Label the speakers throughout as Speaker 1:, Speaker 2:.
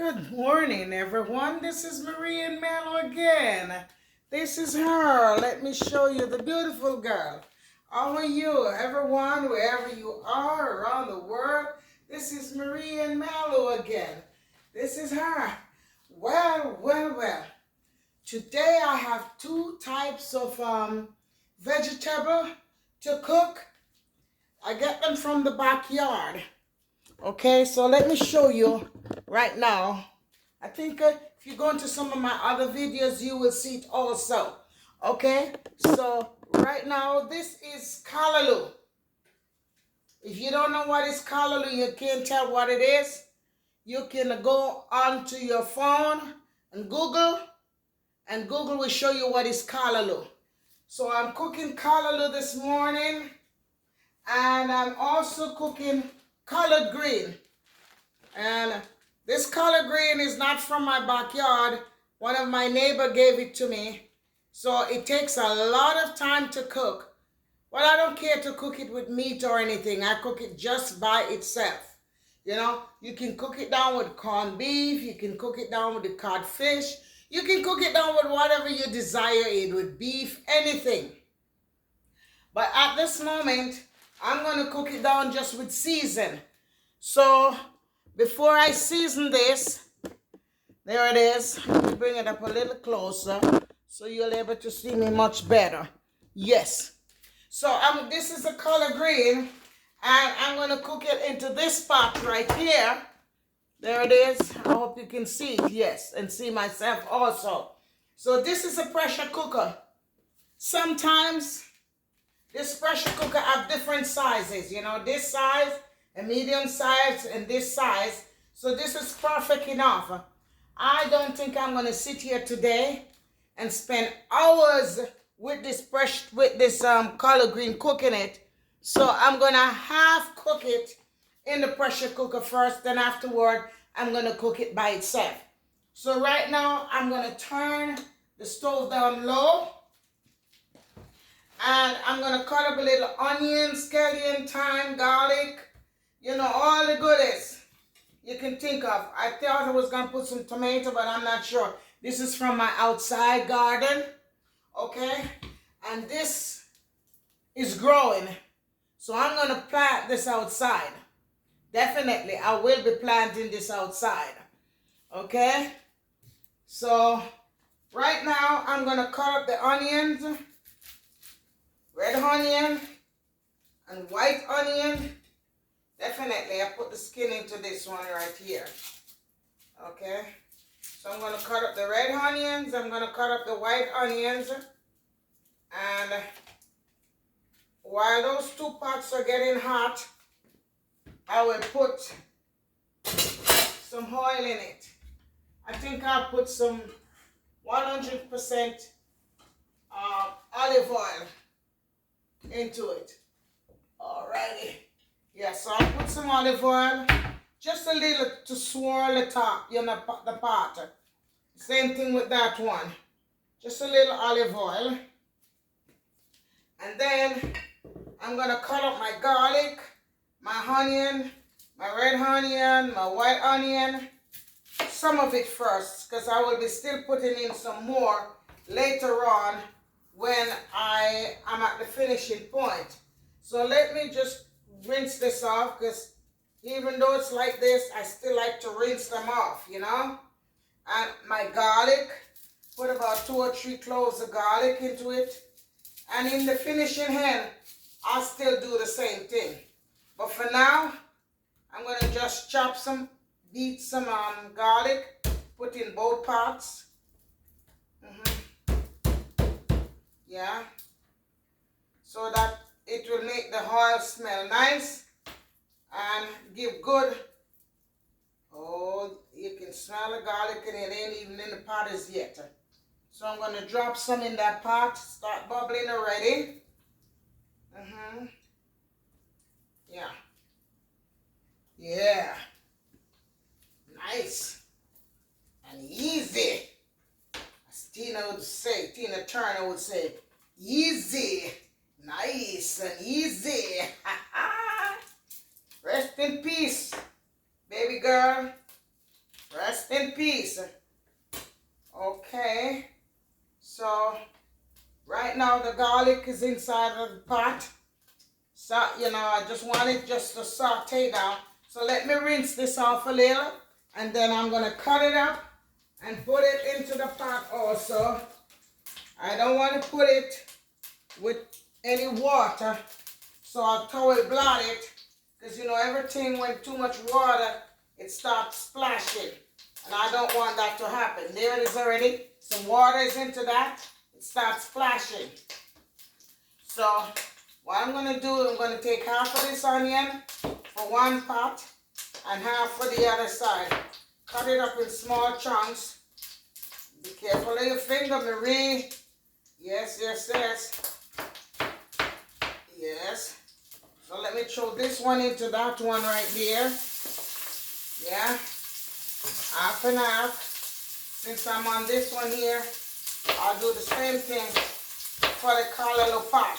Speaker 1: Good morning, everyone. This is Marie and Mello again. This is her. Let me show you the beautiful girl. How are you, everyone, wherever you are around the world? This is Marie and Mello again. This is her. Well. Today I have two types of vegetable to cook. I get them from the backyard. Okay, so let me show you right now. I think if you go into some of my other videos, you will see it also. Okay, so right now, this is Callaloo. If you don't know what is Callaloo, you can't tell what it is, you can go onto your phone and Google will show you what is Callaloo. So I'm cooking Callaloo this morning, and I'm also cooking collard green. And this collard green is not from my backyard. One of my neighbor gave it to me. So it takes a lot of time to cook. But I don't care to cook it with meat or anything. I cook it just by itself. You know, you can cook it down with corned beef. You can cook it down with the codfish. You can cook it down with whatever you desire it, with beef, anything. But at this moment, I'm going to cook it down just with season. So before I season this, there it is. Let me bring it up a little closer so you'll be able to see me much better. Yes. So this is a collard green, and I'm going to cook it into this pot right here. There it is. I hope you can see it. Yes, and see myself also. So this is a pressure cooker. Sometimes this pressure cooker have different sizes. You know, this size, a medium size, and this size. So this is perfect enough. I don't think I'm going to sit here today and spend hours with this collard green cooking it. So I'm going to half cook it in the pressure cooker first, then afterward I'm going to cook it by itself. So right now I'm going to turn the stove down low, and I'm going to cut up a little onion, scallion, thyme, garlic, you know, all the goodies you can think of. I thought I was going to put some tomato, but I'm not sure. This is from my outside garden, okay? And this is growing. So I'm going to plant this outside. Definitely, I will be planting this outside, okay? So right now, I'm going to cut up the onions, red onion and white onion. Definitely, I put the skin into this one right here. Okay. So I'm going to cut up the red onions. I'm going to cut up the white onions. And while those two pots are getting hot, I will put some oil in it. I think I'll put some 100% olive oil into it. Alrighty. Yeah, so I'll put some olive oil, just a little to swirl the top, you know, the pot. Same thing with that one. Just a little olive oil. And then I'm going to cut up my garlic, my onion, my red onion, my white onion. Some of it first, because I will be still putting in some more later on when I am at the finishing point. So let me just rinse this off, because even though it's like this, I still like to rinse them off, you know. And my garlic, put about 2 or 3 cloves of garlic into it. And in the finishing hand, I'll still do the same thing. But for now, I'm going to just beat some garlic, put in both pots. Yeah. So that it will make the oil smell nice and give good. Oh, you can smell the garlic and it ain't even in the pot as yet. So I'm going to drop some in that pot. Start bubbling already. Yeah. Yeah. Nice. And easy. As Tina Turner would say, easy. Nice and easy. Rest in peace, baby girl. Rest rest in peace. Okay, so right now the garlic is inside of the pot. So, I just want it just to saute down. So let me rinse this off a little, and then I'm going to cut it up and put it into the pot also. I don't want to put it with any water, so I'll towel blot it, because everything with too much water, it starts splashing, and I don't want that to happen. There it is already. Some water is into that. It starts splashing. So what I'm going to do, I'm going to take half of this onion for one pot and half for the other side. Cut it up in small chunks. Be careful of your finger, Marie. Yes, yes, yes. Yes. So let me throw this one into that one right there. Yeah. Half and half. Since I'm on this one here, I'll do the same thing for the callaloo pot.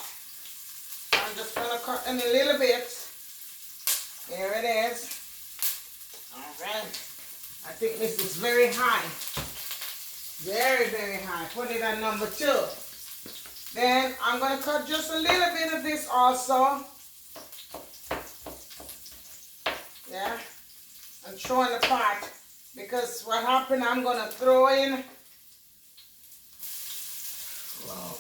Speaker 1: I'm just going to cut in a little bit. There it is. All right. I think this is very high. Very, very high. Put it at number 2. Then I'm going to cut just a little bit of this also. Yeah. And throw in the pot. Because what happened, I'm going to throw in. Whoa.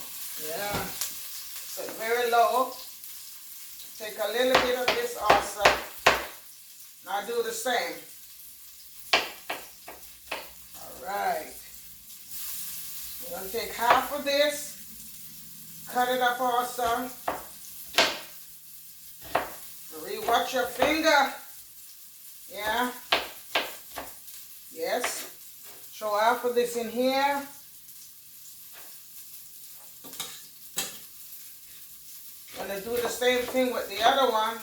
Speaker 1: Yeah. So very low. Take a little bit of this also. And I'll do the same. All right. I'm going to take half of this. Cut it up also. Marie, watch your finger. Yeah. Yes. Throw half of this in here. I'm going to do the same thing with the other one.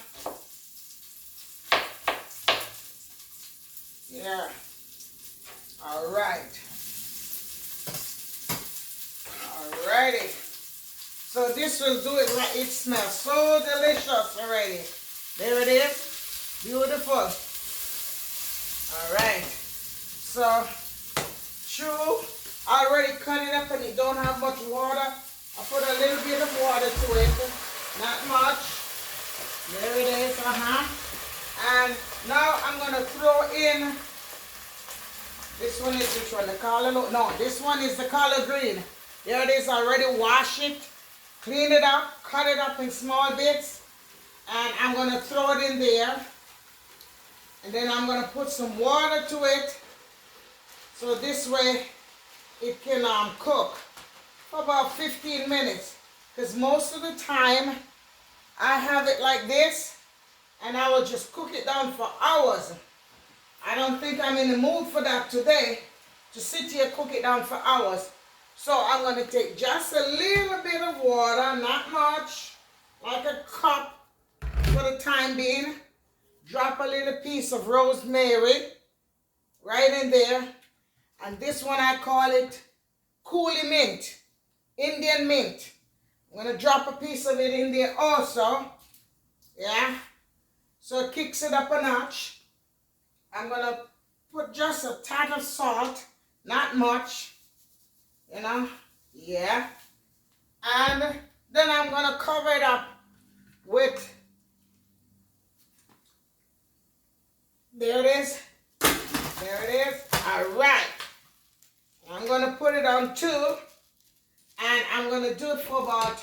Speaker 1: Yeah. All right. Alrighty. So this will do it right. It smells so delicious already. There it is. Beautiful. Alright. So, true. I already cut it up and it don't have much water. I put a little bit of water to it. Not much. There it is. And now I'm going to throw in. This one is which one? The callaloo? No, this one is the collard green. There it is. I already wash it. Clean it up. Cut it up in small bits. And I'm going to throw it in there. And then I'm going to put some water to it. So this way it can cook for about 15 minutes. Because most of the time I have it like this. And I will just cook it down for hours. I don't think I'm in the mood for that today. To sit here cook it down for hours. So I'm going to take just a little bit of water. Not much. Like a cup for the time being. Drop a little piece of rosemary right in there. And this one I call it coolie mint, Indian mint. I'm going to drop a piece of it in there also. Yeah. So it kicks it up a notch. I'm going to put just a tad of salt, not much. Yeah. And then I'm going to cover it up with. There it is. There it is. All right. I'm going to put it on 2. And I'm going to do it for about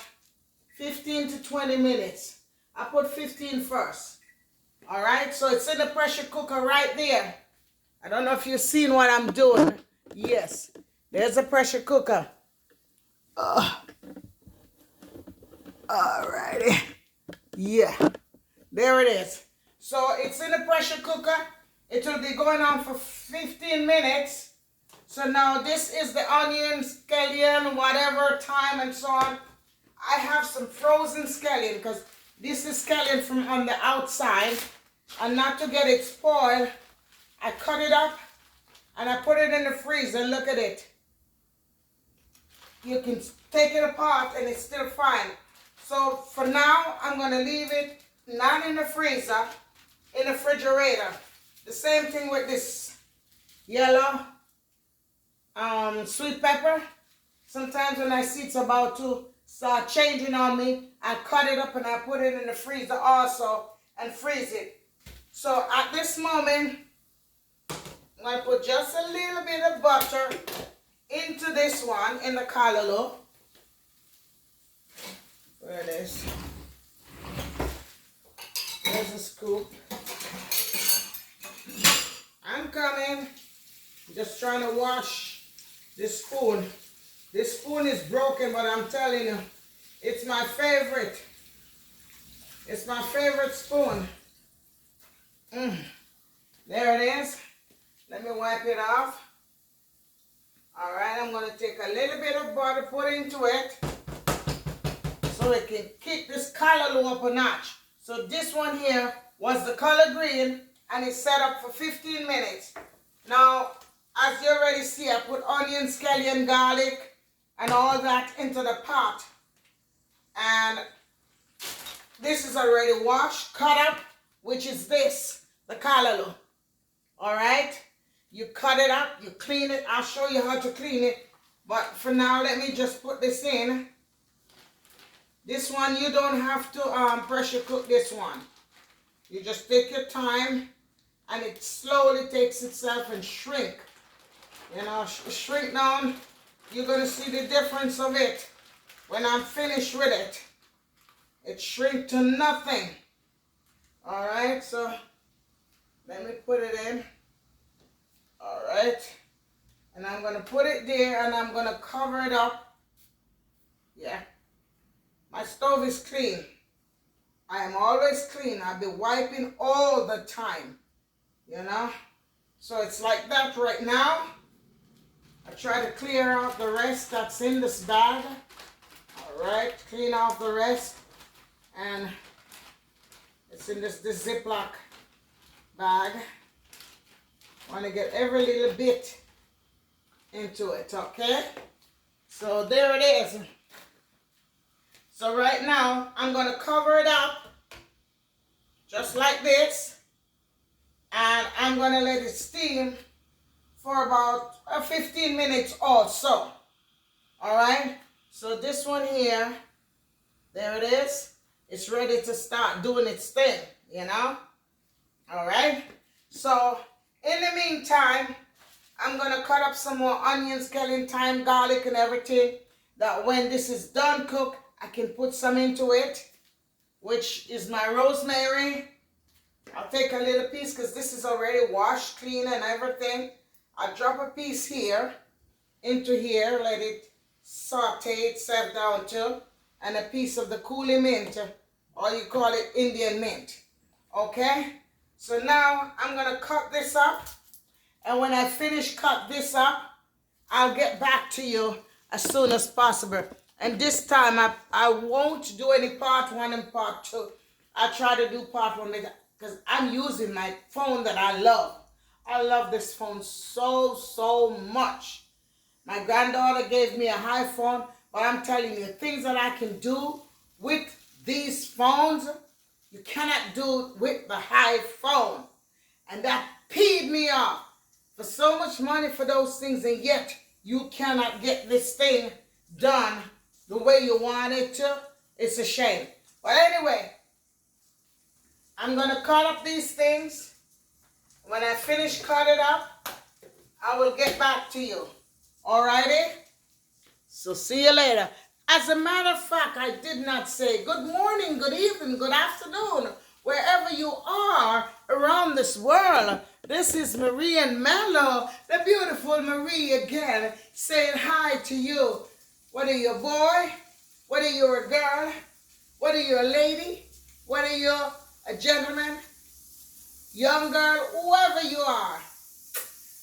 Speaker 1: 15 to 20 minutes. I put 15 first. All right. So it's in the pressure cooker right there. I don't know if you've seen what I'm doing. Yes. There's a pressure cooker. All righty. Yeah. There it is. So it's in the pressure cooker. It will be going on for 15 minutes. So now this is the onion, scallion, whatever, thyme and so on. I have some frozen scallion because this is scallion from on the outside. And not to get it spoiled, I cut it up and I put it in the freezer. Look at it. You can take it apart and it's still fine. So for now, I'm going to leave it not in the freezer, in the refrigerator. The same thing with this yellow sweet pepper. Sometimes when I see it's about to start changing on me, I cut it up and I put it in the freezer also and freeze it. So at this moment, I'm going to put just a little bit of butter into this one in the callaloo. There it is. There's a scoop. I'm coming. I'm just trying to wash this spoon. This spoon is broken, but I'm telling you, it's my favorite. It's my favorite spoon. There it is. Let me wipe it off. All right, I'm going to take a little bit of butter, put into it, so it can kick this callaloo up a notch. So this one here was the color green, and it's set up for 15 minutes. Now, as you already see, I put onion, scallion, garlic, and all that into the pot. And this is already washed, cut up, which is this, the callaloo. All right? You cut it up, you clean it. I'll show you how to clean it. But for now, let me just put this in. This one, you don't have to pressure cook this one. You just take your time, and it slowly takes itself and shrink. You know, shrink down. You're going to see the difference of it when I'm finished with it. It shrink to nothing. All right, so let me put it in. All right, and I'm going to put it there, and I'm going to cover it up. Yeah, my stove is clean. I am always clean. I'll be wiping all the time, you know. So it's like that right now. I try to clear out the rest that's in this bag. All right, clean off the rest. And it's in this Ziploc bag. Want to get every little bit into it, okay? So there it is. So right now, I'm going to cover it up just like this. And I'm going to let it steam for about 15 minutes or so. All right? So this one here, there it is. It's ready to start doing its thing, you know? All right? So in the meantime, I'm going to cut up some more onions, scallion, thyme, garlic, and everything, that when this is done cooked, I can put some into it, which is my rosemary. I'll take a little piece because this is already washed, clean, and everything. I'll drop a piece here, into here, let it saute itself down too, and a piece of the coolie mint, or you call it Indian mint. Okay? So now I'm going to cut this up, and when I finish cut this up, I'll get back to you as soon as possible. And this time I won't do any part 1 and part 2. I'll try to do part 1 because I'm using my phone that I love. I love this phone so much. My granddaughter gave me a iPhone, but I'm telling you, things that I can do with these phones, you cannot do it with the iPhone. And that peed me off. For so much money for those things, and yet you cannot get this thing done the way you want it to. It's a shame. But anyway, I'm going to cut up these things. When I finish cutting up, I will get back to you. Alrighty? So see you later. As a matter of fact, I did not say good morning, good evening, good afternoon, wherever you are around this world. This is Marie and Mello, the beautiful Marie again, saying hi to you. Whether you're a boy, whether you're a girl, whether you're a lady, whether you're a gentleman, young girl, whoever you are.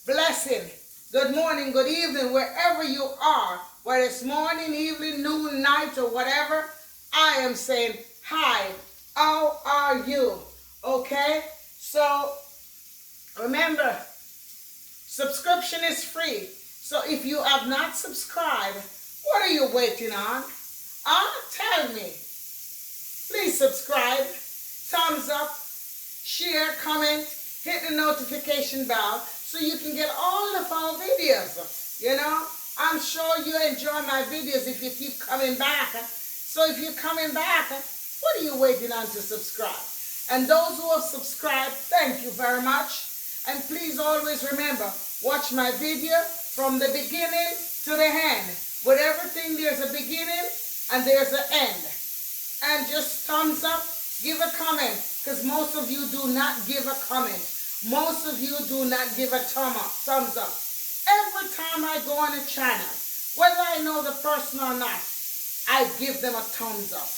Speaker 1: Blessing. Good morning, good evening, wherever you are. Whether it's morning, evening, noon, night, or whatever, I am saying, hi, how are you? Okay? So, remember, subscription is free. So if you have not subscribed, what are you waiting on? Tell me. Please subscribe, thumbs up, share, comment, hit the notification bell so you can get all of our videos. You know, I'm sure you enjoy my videos if you keep coming back. So if you're coming back, what are you waiting on to subscribe? And those who have subscribed, thank you very much. And please always remember, watch my video from the beginning to the end. With everything, there's a beginning and there's an end. And just thumbs up, give a comment, because most of you do not give a comment. Most of you do not give a thumbs up. Every time I go on a channel, whether I know the person or not, I give them a thumbs up.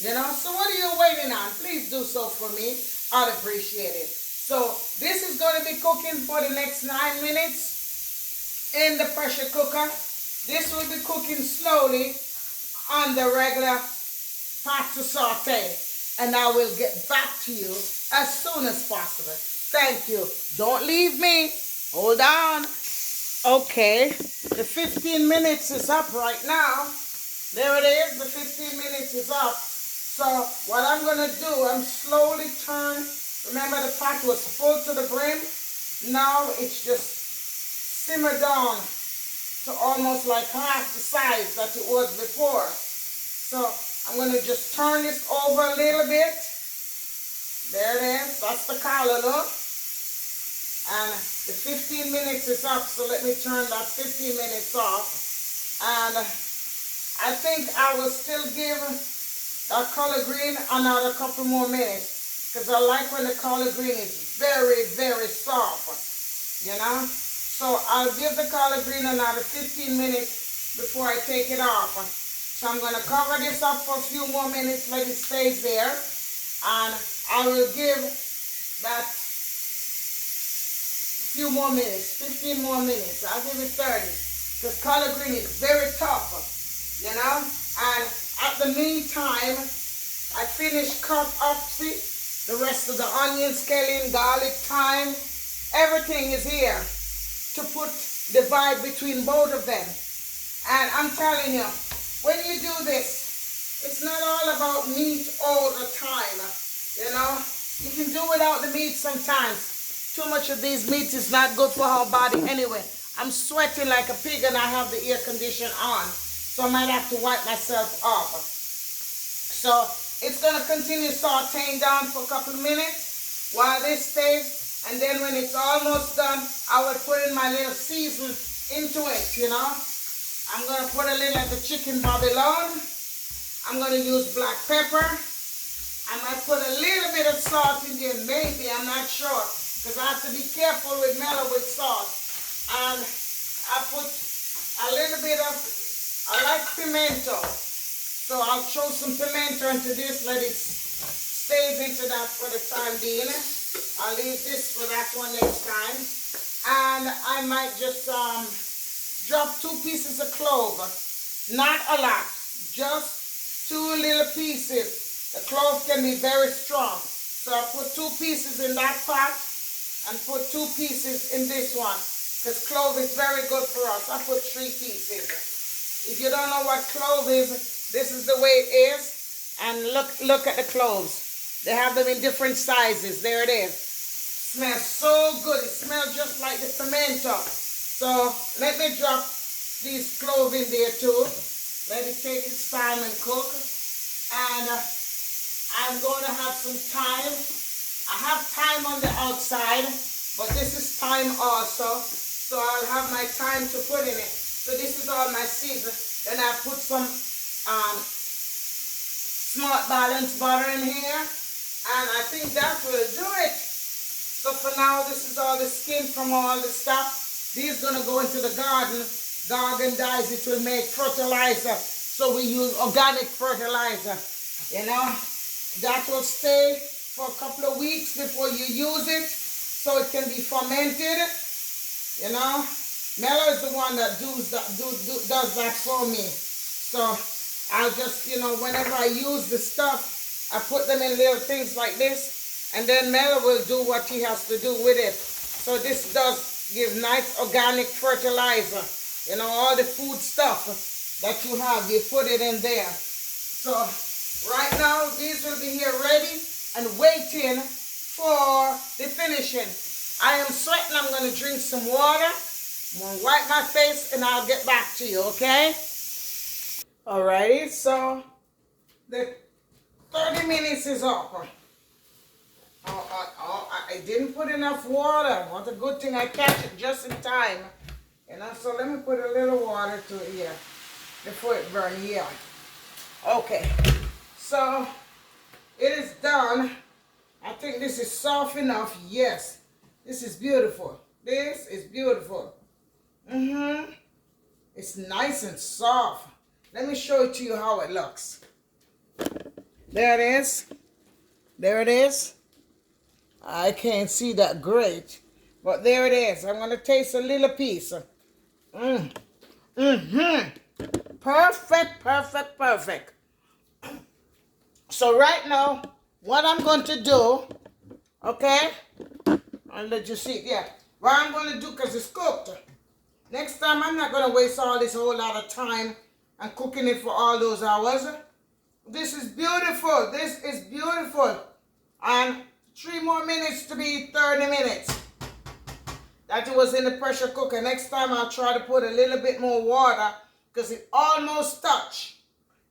Speaker 1: You know, so what are you waiting on? Please do so for me. I'd appreciate it. So this is going to be cooking for the next 9 minutes in the pressure cooker. This will be cooking slowly on the regular pot to saute. And I will get back to you as soon as possible. Thank you. Don't leave me. Hold on. Okay, the 15 minutes is up right now. There it is, the 15 minutes is up. So what I'm going to do, I'm slowly turn. Remember the pot was full to the brim. Now it's just simmer down to almost like half the size that it was before. So I'm going to just turn this over a little bit. There it is, that's the callaloo. And the 15 minutes is up, so let me turn that 15 minutes off. And I think I will still give that collard green another couple more minutes, because I like when the collard green is very, very soft, you know. So I'll give the collard green another 15 minutes before I take it off. So I'm going to cover this up for a few more minutes, let it stay there. And I will give that few more minutes, 15 more minutes. I'll give it 30, because collard green is very tough, you know. And at the meantime, I finished cut up, see, the rest of the onions, scallion, garlic, thyme, everything is here to put the vibe between both of them. And I'm telling you, when you do this, it's not all about meat all the time, you know. You can do without the meat sometimes. Too much of these meats is not good for our body anyway. I'm sweating like a pig and I have the air conditioner on, so I might have to wipe myself off. So it's going to continue sauteing down for a couple of minutes while this stays, and then when it's almost done, I will put in my little season into it, you know. I'm going to put a little of the chicken Babylon. I'm going to use black pepper. I might put a little bit of salt in there, maybe, I'm not sure, because I have to be careful with mellow with salt. And I put a little bit of, I like pimento, so I'll throw some pimento into this, let it stays into that for the time being. I'll leave this for that one next time. And I might just drop 2 pieces of clove, not a lot, just 2 little pieces. The clove can be very strong, so I put 2 pieces in that pot and put 2 pieces in this one, because clove is very good for us. I put 3 pieces. If you don't know what clove is, this is the way it is. And look at the cloves. They have them in different sizes. There it is. Smells so good. It smells just like the pimento. So let me drop these cloves in there too. Let it take its time and cook. And I'm going to have some thyme. I have thyme on the outside, but this is thyme also. So I'll have my thyme to put in it. So this is all my season. Then I put some Smart Balance butter in here. And I think that will do it. So for now, this is all the skin from all the stuff. These going to go into the garden. Garden dyes, it will make fertilizer. So we use organic fertilizer, you know. That will stay for a couple of weeks before you use it, so it can be fermented, you know. Mello is the one that does that for me. So I'll just, you know, whenever I use the stuff, I put them in little things like this, and then Mello will do what he has to do with it. So this does give nice organic fertilizer, you know, all the food stuff that you have, you put it in there. So right now, these will be here ready and waiting for the finishing. I am sweating. I'm going to drink some water. I'm going to wipe my face and I'll get back to you, okay? Alrighty, so the 30 minutes is up. I didn't put enough water. What a good thing I catch it just in time. You know, so let me put a little water to it here before it burns here. Okay, so it is done. I think this is soft enough. Yes, this is beautiful. This is beautiful. It's nice and soft. Let me show it to you how it looks. There it is. There it is. I can't see that great, but there it is. I'm going to taste a little piece. Perfect, perfect, perfect. So right now, what I'm going to do, okay, I'll let you see it, yeah. What I'm going to do, because it's cooked. Next time, I'm not going to waste all this whole lot of time and cooking it for all those hours. This is beautiful. This is beautiful. And 3 more minutes to be 30 minutes. That it was in the pressure cooker. Next time I'll try to put a little bit more water because it almost touched.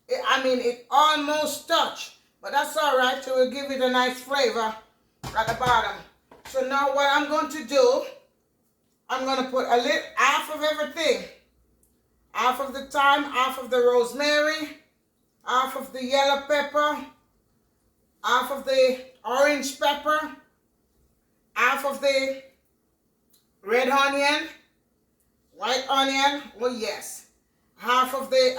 Speaker 1: It almost touched. But that's all right. It will give it a nice flavor at the bottom. So now what I'm going to do, I'm going to put a little, half of everything. Half of the thyme, half of the rosemary, half of the yellow pepper, half of the orange pepper, half of the red onion, white onion, well, yes, half of the,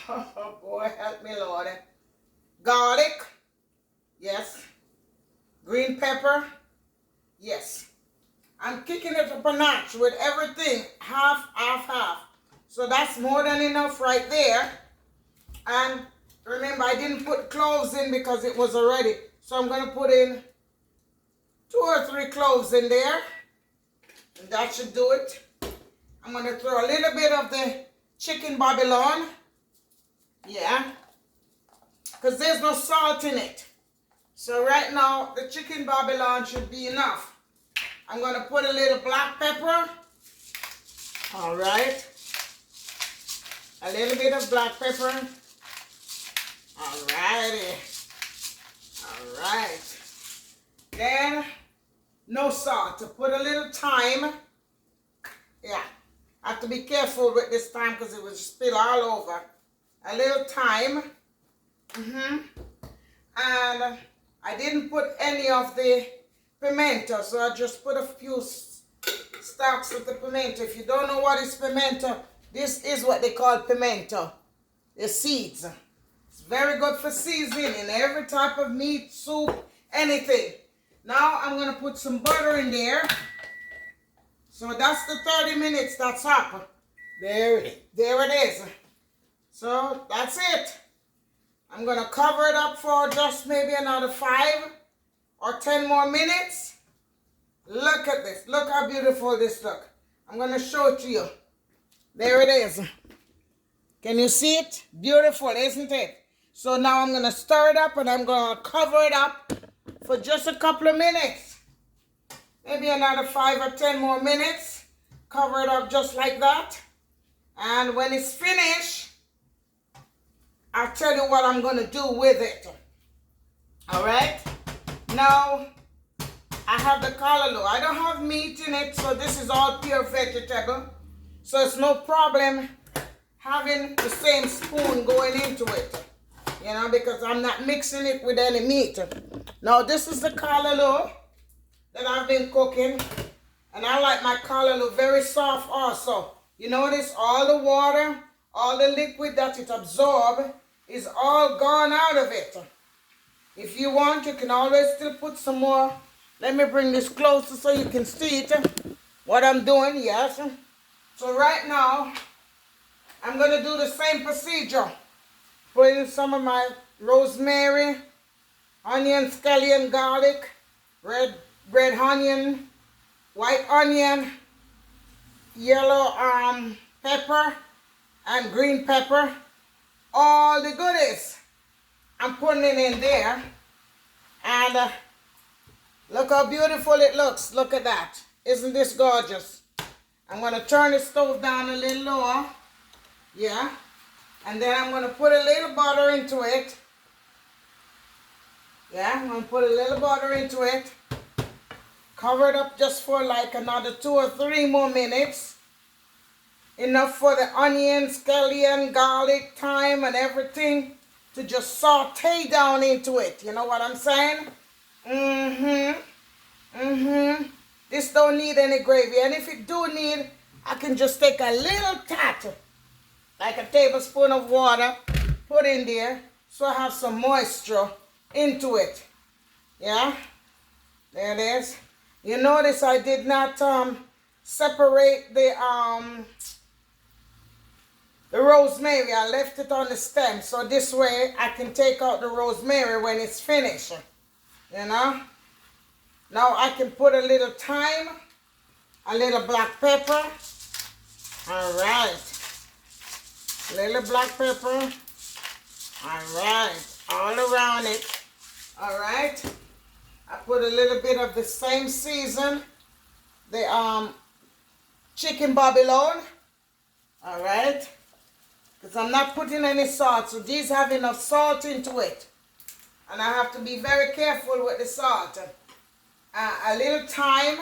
Speaker 1: oh boy, help me, Lord, garlic, yes, green pepper, yes. I'm kicking it up a notch with everything, half, half, half. So that's more than enough right there. And remember, I didn't put cloves in because it was already. So I'm going to put in 2 or 3 cloves in there. And that should do it. I'm going to throw a little bit of the chicken Babylon. Yeah. Because there's no salt in it. So right now, the chicken Babylon should be enough. I'm going to put a little black pepper. All right. A little bit of black pepper. All righty. All right. Then, no salt. To put a little thyme. Yeah. I have to be careful with this thyme because it will spill all over. A little thyme. And I didn't put any of the pimento, so I just put a few stalks of the pimento. If you don't know what is pimento, this is what they call pimento. The seeds. It's very good for seasoning in every type of meat, soup, anything. Now I'm going to put some butter in there. So that's the 30 minutes that's up. There it is. So that's it. I'm going to cover it up for just maybe another 5 or 10 more minutes. Look at this. Look how beautiful this looks. I'm going to show it to you. There it is. Can you see it? Beautiful, isn't it? So now I'm going to stir it up and I'm going to cover it up for just a couple of minutes. Maybe another 5 or 10 more minutes. Cover it up just like that. And when it's finished, I'll tell you what I'm going to do with it. All right? Now, I have the callaloo. I don't have meat in it, so this is all pure vegetable. So it's no problem having the same spoon going into it. You know, because I'm not mixing it with any meat. Now, this is the callaloo that I've been cooking. And I like my callaloo very soft also. You notice all the water, all the liquid that it absorbs is all gone out of it. If you want, you can always still put some more. Let me bring this closer so you can see it. What I'm doing, yes. So right now, I'm going to do the same procedure. Put in some of my rosemary, onion, scallion, garlic, red onion, white onion, yellow pepper, and green pepper. All the goodies. I'm putting it in there. And Look how beautiful it looks. Look at that. Isn't this gorgeous? I'm going to turn the stove down a little lower. Yeah. And then I'm going to put a little butter into it. Yeah, I'm going to put a little butter into it. Cover it up just for like another 2 or 3 more minutes. Enough for the onions, scallion, garlic, thyme, and everything to just saute down into it. You know what I'm saying? This don't need any gravy. And if it do need, I can just take a little tad, like a tablespoon of water, put in there so I have some moisture into it. Yeah? There it is. You notice I did not separate the rosemary. I left it on the stem, so this way I can take out the rosemary when it's finished. You know? Now I can put a little thyme, a little black pepper. All right. Little black pepper. All right. All around it. All right. I put a little bit of the same season, the chicken Babylon. All right. Because I'm not putting any salt, so these have enough salt into it. And I have to be very careful with the salt. A little thyme,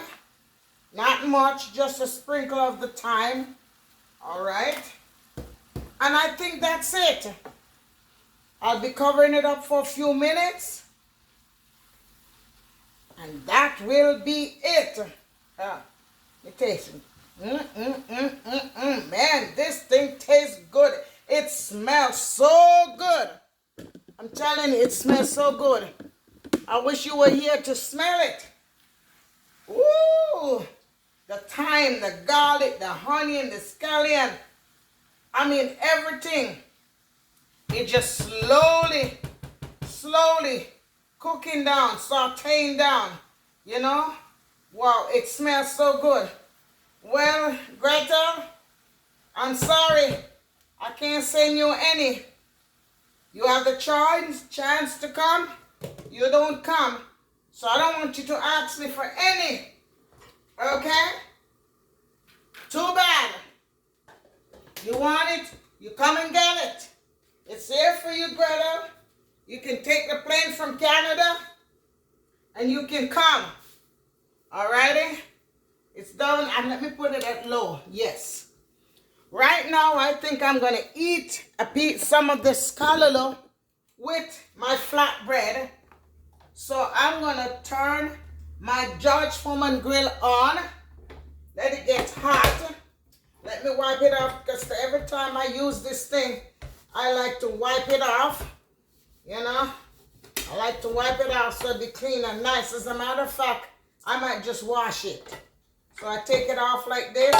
Speaker 1: not much, just a sprinkle of the thyme. All right. And I think that's it. I'll be covering it up for a few minutes. And that will be it. Let me taste it. Man, this thing tastes good. It smells so good. I'm telling you, it smells so good. I wish you were here to smell it. Ooh, the thyme, the garlic, the honey, and the scallion. I mean, everything. It just slowly cooking down, sauteing down, you know? Wow, it smells so good. Well, Greta, I'm sorry. I can't send you any. You have the chance to come. You don't come. So I don't want you to ask me for any. Okay? Too bad. You want it? You come and get it. It's here for you, Greta. You can take the plane from Canada and you can come. Alrighty? It's done. And let me put it at low. Yes. Right now, I think I'm going to eat some of this callaloo with my flatbread. So I'm going to turn my George Foreman grill on. Let it get hot. Let me wipe it off because every time I use this thing, I like to wipe it off. You know, I like to wipe it off so it'll be clean and nice. As a matter of fact, I might just wash it. So I take it off like this.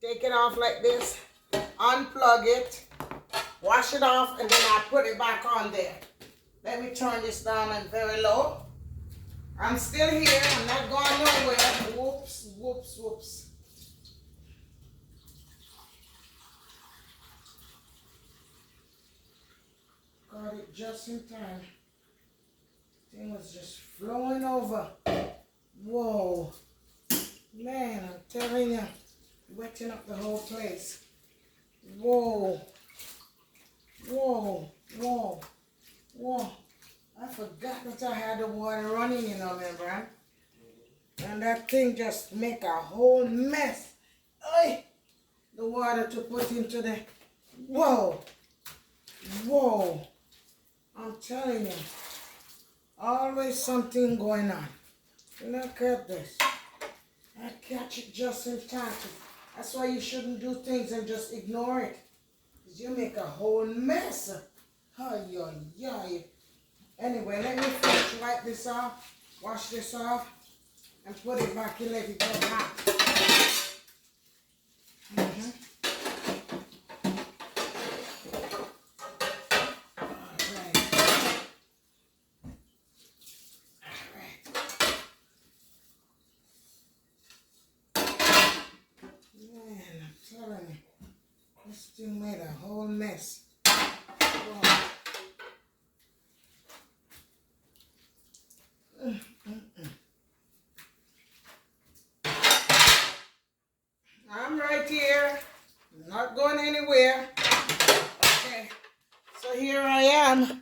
Speaker 1: Take it off like this. Unplug it. Wash it off and then I put it back on there. Let me turn this down and very low. I'm still here. I'm not going nowhere. Whoops, whoops, whoops. Got it just in time. Thing was just flowing over. Whoa. Man, I'm telling you, wetting up the whole place. Whoa. Whoa. Whoa. Whoa. I forgot that I had the water running, you know, remember? And that thing just make a whole mess. Oy! The water to put into the... Whoa. Whoa. I'm telling you. Always something going on. Look at this. I catch it just in time. That's why you shouldn't do things and just ignore it. Because you make a whole mess. Anyway, let me finish, wipe this off, wash this off, and put it back and let it get hot. Man, I'm telling you, this thing made a whole mess. Wow. everywhere. Okay, so here I am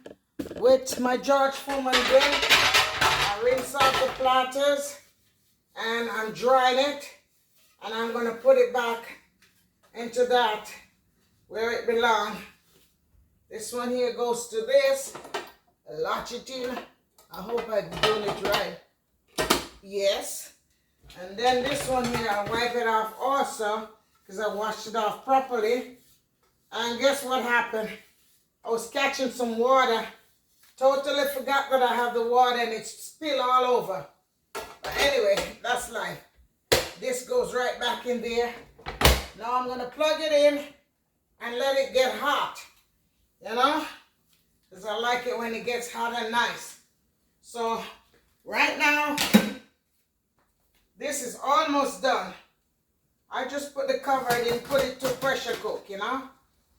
Speaker 1: with my George Foreman grill. I rinse out the platters and I'm drying it, and I'm going to put it back into that where it belongs. This one here goes to this. Latch it in. I hope I'm doing it right. Yes. And then this one here, I'll wipe it off also because I washed it off properly. And guess what happened? I was catching some water. Totally forgot that I have the water and it spilled all over. But anyway, that's life. This goes right back in there. Now I'm going to plug it in and let it get hot. You know? Because I like it when it gets hot and nice. So, right now, this is almost done. I just put the cover, I didn't put it to pressure cook, you know?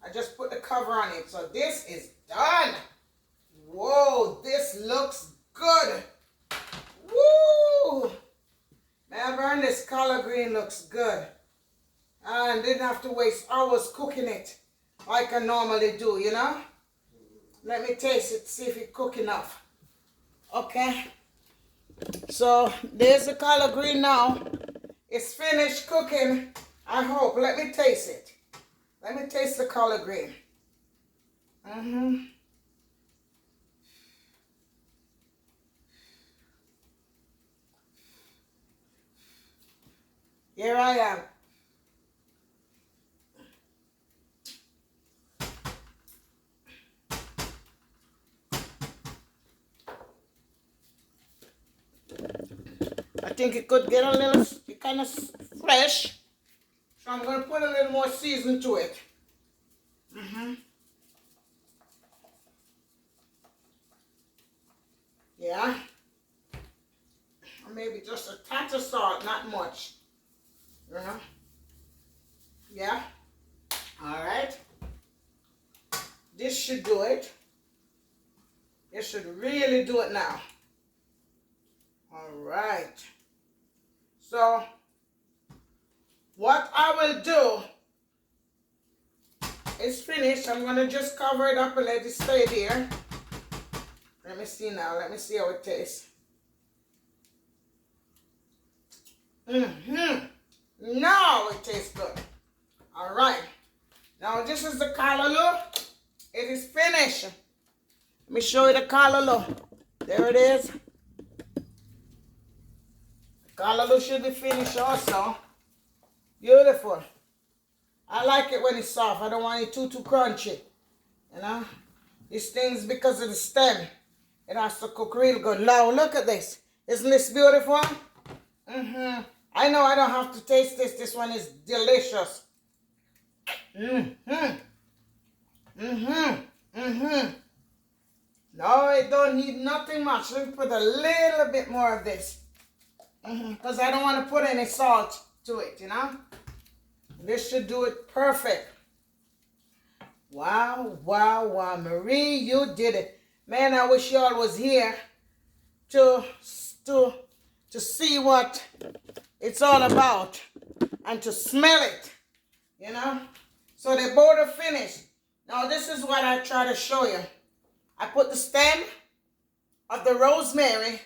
Speaker 1: I just put the cover on it. So, this is done. Whoa, this looks good. Woo! Melbourne, this collard green looks good. And didn't have to waste hours cooking it like I normally do, you know? Let me taste it, see if it cook enough. Okay. So, there's the collard green now. It's finished cooking, I hope. Let me taste it. Let me taste the collard green. Here I am. I think it could get a little kind of fresh. So I'm going to put a little more season to it. Yeah. Or maybe just a touch of salt, not much. Yeah. All right. This should do it. This should really do it now. All right. So, what I will do is finish. I'm going to just cover it up and let it stay there. Let me see now. Let me see how it tastes. Now it tastes good. All right. Now this is the callaloo. It is finished. Let me show you the callaloo. There it is. The callaloo should be finished also. Beautiful. I like it when it's soft. I don't want it too crunchy. You know? These things, because of the stem, it has to cook real good. Now, look at this. Isn't this beautiful? I know I don't have to taste this. This one is delicious. No, it don't need nothing much. Let me put a little bit more of this. Because I don't want to put any salt to it, you know. This should do it perfect. Wow, wow, wow. Marie, you did it. Man, I wish y'all was here to see what it's all about and to smell it, you know. So they both are finished. Now this is what I try to show you. I put the stem of the rosemary,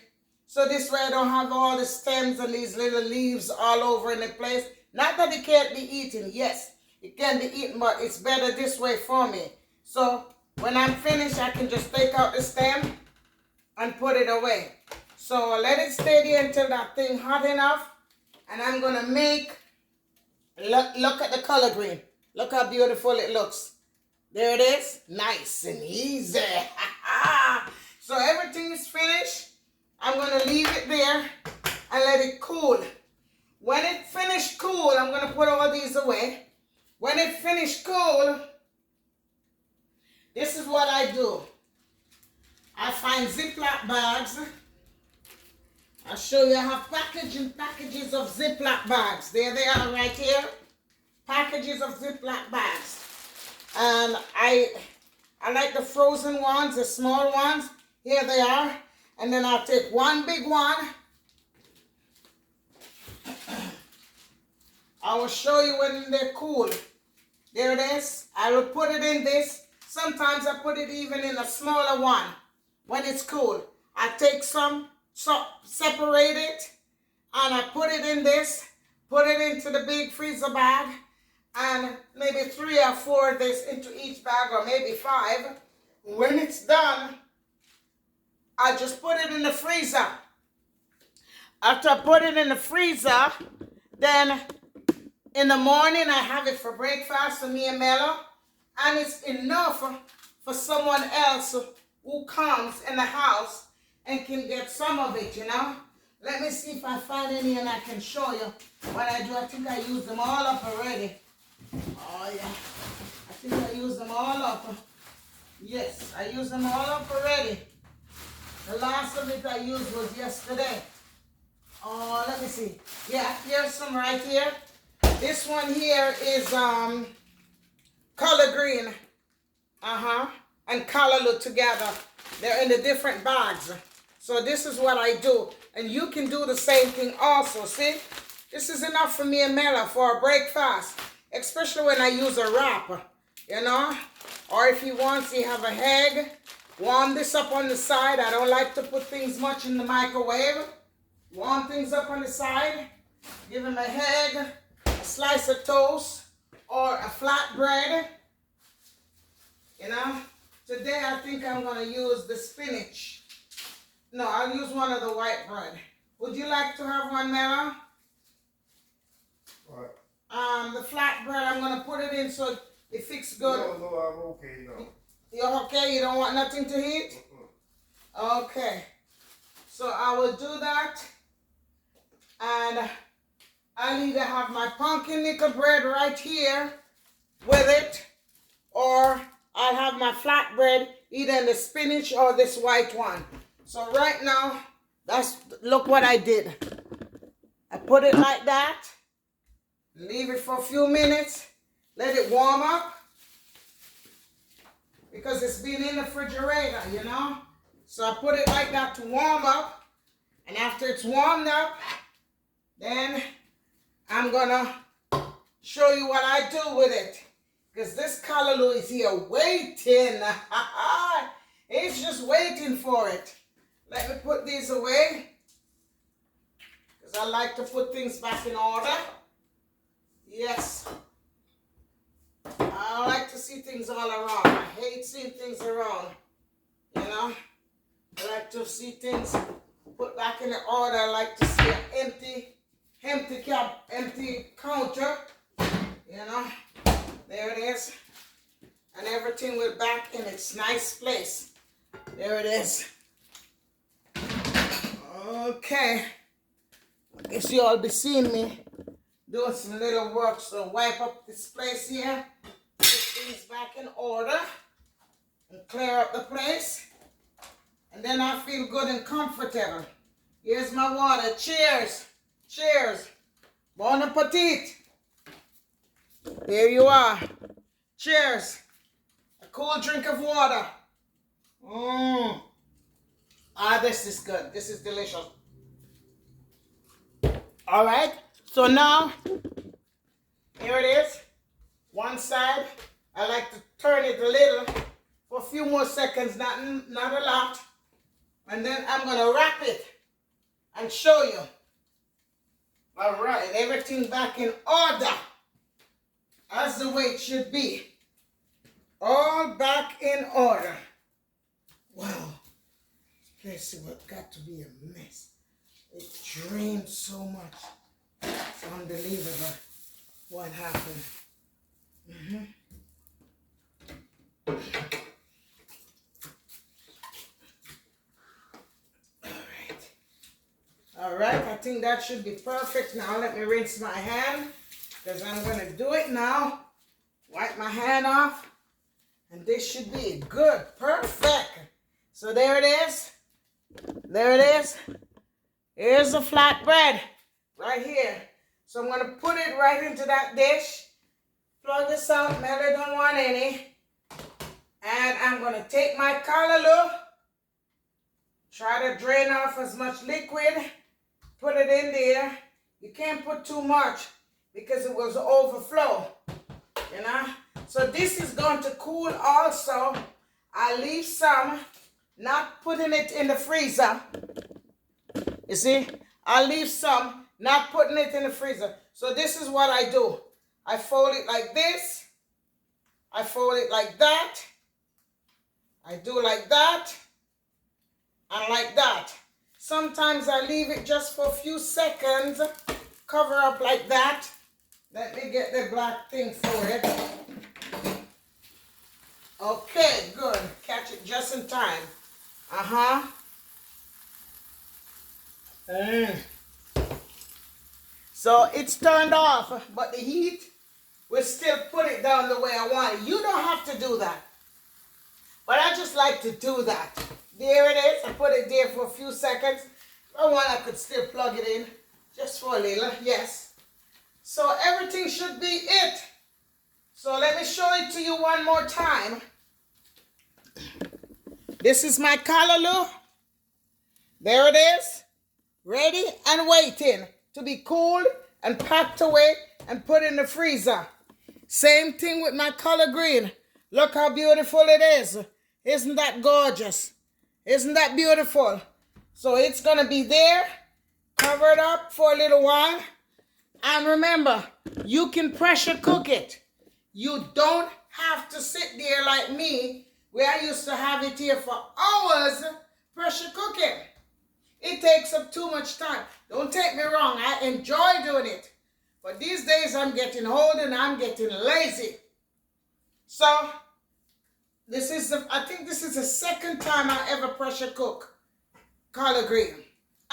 Speaker 1: so this way I don't have all the stems and these little leaves all over in the place. Not that it can't be eaten. Yes, it can be eaten, but it's better this way for me. So when I'm finished, I can just take out the stem and put it away. So let it stay there until that thing hot enough. And I'm going to make, look at the color green. Look how beautiful it looks. There it is. Nice and easy. So everything is finished. I'm going to leave it there and let it cool. When it finished cool, I'm going to put all these away. When it finished cool, this is what I do. I find Ziploc bags. I'll show you. I have packages of Ziploc bags. There they are right here. Packages of Ziploc bags. And I like the frozen ones, the small ones. Here they are. And then I'll take one big one. I will show you when they're cool. There it is. I will put it in this. Sometimes I put it even in a smaller one when it's cool. I take some, separate it, and I put it in this, put it into the big freezer bag, and maybe 3 or 4 of this into each bag, or maybe 5. When it's done, I just put it in the freezer. After I put it in the freezer, then in the morning I have it for breakfast for me and Mello, and it's enough for someone else who comes in the house and can get some of it, you know. Let me see if I find any and I can show you what I do. I think I used them all up already. Oh yeah, I think I used them all up. Yes, I used them all up already. The last of it I used was yesterday. Oh, let me see. Yeah, here's some right here. This one here is color green. And Callaloo together. They're in the different bags. So this is what I do. And you can do the same thing also. See? This is enough for me and Mela for a breakfast. Especially when I use a wrap. You know? Or if he wants, you have a egg. Warm this up on the side. I don't like to put things much in the microwave. Warm things up on the side. Give him a egg, a slice of toast, or a flat bread. You know? Today I think I'm going to use the spinach. No, I'll use one of the white bread. Would you like to have one, Mela?
Speaker 2: What?
Speaker 1: The flat bread, I'm going to put it in so it fixes good.
Speaker 2: No, I'm okay, no.
Speaker 1: You're okay? You don't want nothing to eat? Okay. So I will do that. And I'll either have my pumpkin nickel bread right here with it, or I'll have my flatbread either in the spinach or this white one. So right now, look what I did. I put it like that, leave it for a few minutes, let it warm up, because it's been in the refrigerator, you know. So I put it like that to warm up, and after it's warmed up, then I'm gonna show you what I do with it. Because this Callaloo is here waiting. It's just waiting for it. Let me put these away. Because I like to put things back in order. Yes. I like to see things all around. I hate seeing things around. You know? I like to see things put back in the order. I like to see an empty counter. You know? There it is. And everything will back in its nice place. There it is. Okay. I guess you all be seeing me doing some little work. So wipe up this place here. Put things back in order. And clear up the place. And then I feel good and comfortable. Here's my water. Cheers. Cheers. Bon appetit. Here you are. Cheers. A cool drink of water. This is good. This is delicious. All right. So now, here it is. One side. I like to turn it a little for a few more seconds, not a lot. And then I'm going to wrap it and show you. All right. Everything back in order. As the way it should be. All back in order. Wow. This place has got to be a mess. It drained so much. It's unbelievable what happened. All right. I think that should be perfect. Now let me rinse my hand. Because I'm going to do it now. Wipe my hand off. And this should be good. Perfect. So there it is. There it is. Here's the flatbread. Right here. So I'm going to put it right into that dish. Plug this out. Melly don't want any. And I'm going to take my Callaloo. Try to drain off as much liquid. Put it in there. You can't put too much, because it will overflow. you know. So this is going to cool also. I leave some, not putting it in the freezer. You see, I leave some, not putting it in the freezer. So this is what I do. I fold it like this. I fold it like that. I do like that. And like that. Sometimes I leave it just for a few seconds. Cover up like that. Let me get the black thing for it. Okay, good. Catch it just in time. So it's turned off, but the heat will still put it down the way I want it. You don't have to do that. But I just like to do that. There it is. I put it there for a few seconds. If I want, I could still plug it in. Just for a little, yes. So everything should be it. So let me show it to you one more time. This is my callaloo. There it is. Ready and waiting to be cooled and packed away and put in the freezer. Same thing with my collard green. Look how beautiful it is. Isn't that gorgeous? Isn't that beautiful? So it's going to be there, covered up for a little while. And remember, you can pressure cook it. You don't have to sit there like me, where I used to have it here for hours pressure cooking. It takes up too much time. Don't take me wrong, I enjoy doing it. But these days I'm getting old and I'm getting lazy. So, I think this is the second time I ever pressure cook collard green.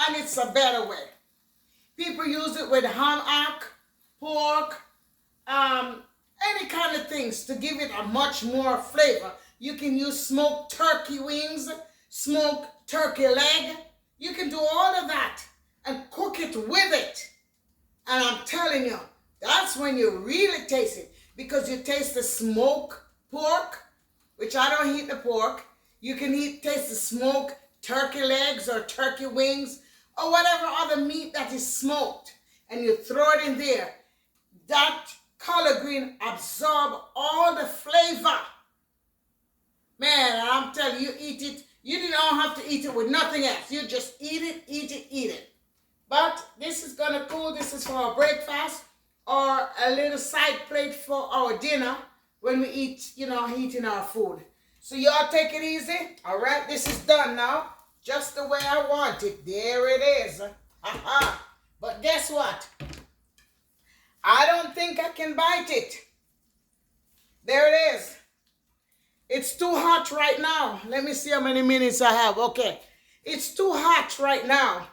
Speaker 1: And it's a better way. People use it with ham, pork, any kind of things to give it a much more flavor. You can use smoked turkey wings, smoked turkey leg. You can do all of that and cook it with it. And I'm telling you, that's when you really taste it. Because you taste the smoked pork, which I don't eat the pork. You can taste the smoked turkey legs or turkey wings or whatever other meat that is smoked. And you throw it in there. That collard green absorb all the flavor. Man, I'm telling you, eat it. You don't have to eat it with nothing else. You just eat it, eat it, eat it. But this is going to cool. This is for our breakfast or a little side plate for our dinner when we eat, eating our food. So y'all take it easy. All right, this is done now. Just the way I want it. There it is. But guess what? I don't think I can bite it. There it is. It's too hot right now. Let me see how many minutes I have. Okay. It's too hot right now.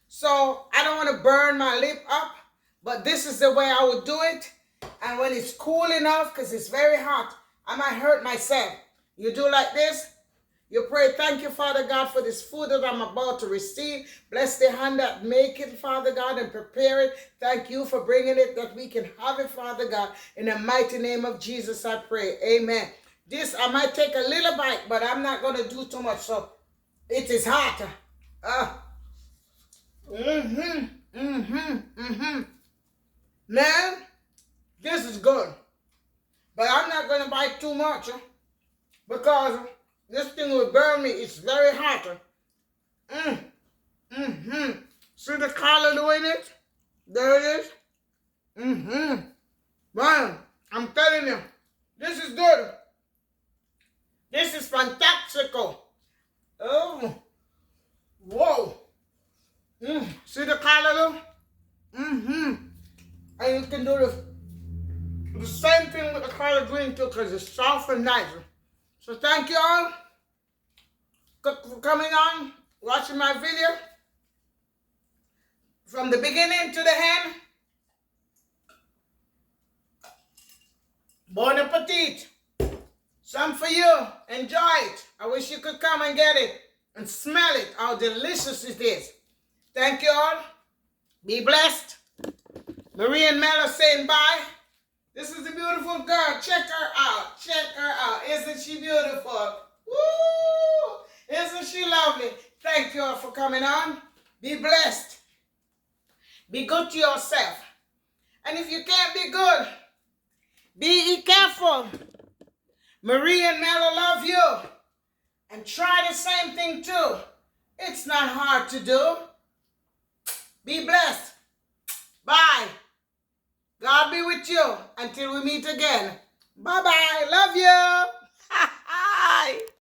Speaker 1: So I don't want to burn my lip up. But this is the way I would do it. And when it's cool enough, because it's very hot, I might hurt myself. You do like this. You pray, thank you, Father God, for this food that I'm about to receive. Bless the hand that make it, Father God, and prepare it. Thank you for bringing it, that we can have it, Father God. In the mighty name of Jesus, I pray. Amen. This, I might take a little bite, but I'm not going to do too much. So, it is hot. Man, this is good. But I'm not going to bite too much because this thing will burn me. It's very hot. See the callaloo in it? There it is. Man, I'm telling you, this is good. This is fantastico. Oh, whoa. See the callaloo? And you can do the same thing with the collard green too, because it's soft and nice. So thank you all for coming on, watching my video. From the beginning to the end. Bon appetit. Some for you. Enjoy it. I wish you could come and get it and smell it, how delicious it is. Thank you all. Be blessed. Marie and Mel are saying bye. This is a beautiful girl. Check her out. Check her out. Isn't she beautiful? Woo! Isn't she lovely? Thank you all for coming on. Be blessed. Be good to yourself. And if you can't be good, Be careful. Marie and Mello love you. And try the same thing too. It's not hard to do. Be blessed. Bye. God be with you until we meet again. Bye-bye. Love you.